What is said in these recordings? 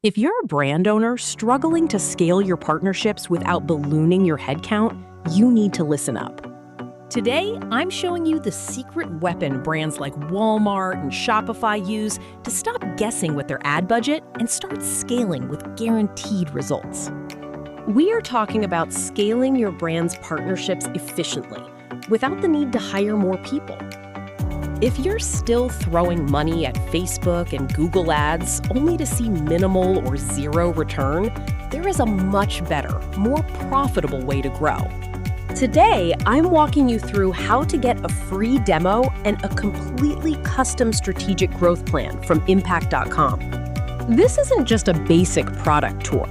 If you're a brand owner struggling to scale your partnerships without ballooning your headcount, you need to listen up. Today, I'm showing you the secret weapon brands like Walmart and Shopify use to stop guessing with their ad budget and start scaling with guaranteed results. We are talking about scaling your brand's partnerships efficiently without the need to hire more people. If you're still throwing money at Facebook and Google ads only to see minimal or zero return, there is a much better, more profitable way to grow. Today, I'm walking you through how to get a free demo and a completely custom strategic growth plan from impact.com. This isn't just a basic product tour.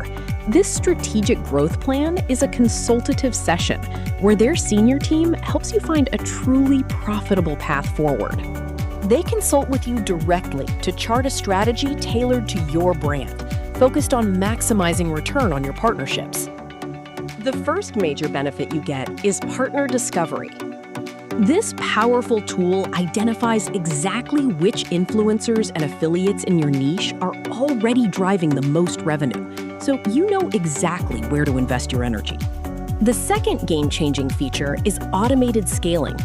This strategic growth plan is a consultative session where their senior team helps you find a truly profitable path forward. They consult with you directly to chart a strategy tailored to your brand, focused on maximizing return on your partnerships. The first major benefit you get is partner discovery. This powerful tool identifies exactly which influencers and affiliates in your niche are already driving the most revenue, so you know exactly where to invest your energy. The second game-changing feature is automated scaling.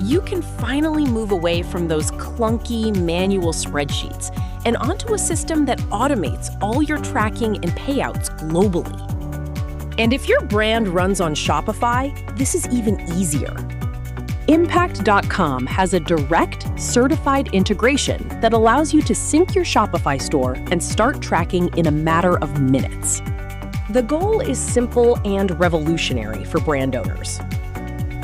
You can finally move away from those clunky manual spreadsheets and onto a system that automates all your tracking and payouts globally. And if your brand runs on Shopify, this is even easier. Impact.com has a direct, certified integration that allows you to sync your Shopify store and start tracking in a matter of minutes. The goal is simple and revolutionary for brand owners.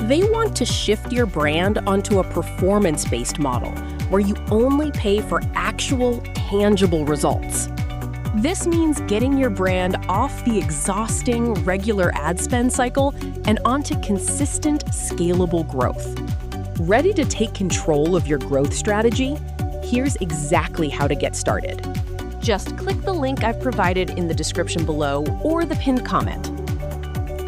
They want to shift your brand onto a performance-based model where you only pay for actual, tangible results. This means getting your brand off the exhausting regular ad spend cycle and onto consistent, scalable growth. Ready to take control of your growth strategy? Here's exactly how to get started. Just click the link I've provided in the description below or the pinned comment.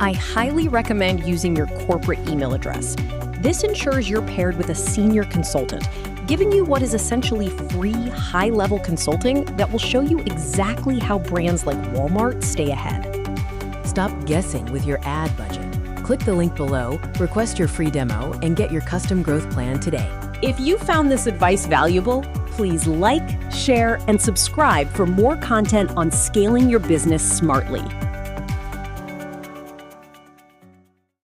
I highly recommend using your corporate email address. This ensures you're paired with a senior consultant, giving you what is essentially free, high-level consulting that will show you exactly how brands like Walmart stay ahead. Stop guessing with your ad budget. Click the link below, request your free demo, and get your custom growth plan today. If you found this advice valuable, please like, share, and subscribe for more content on scaling your business smartly.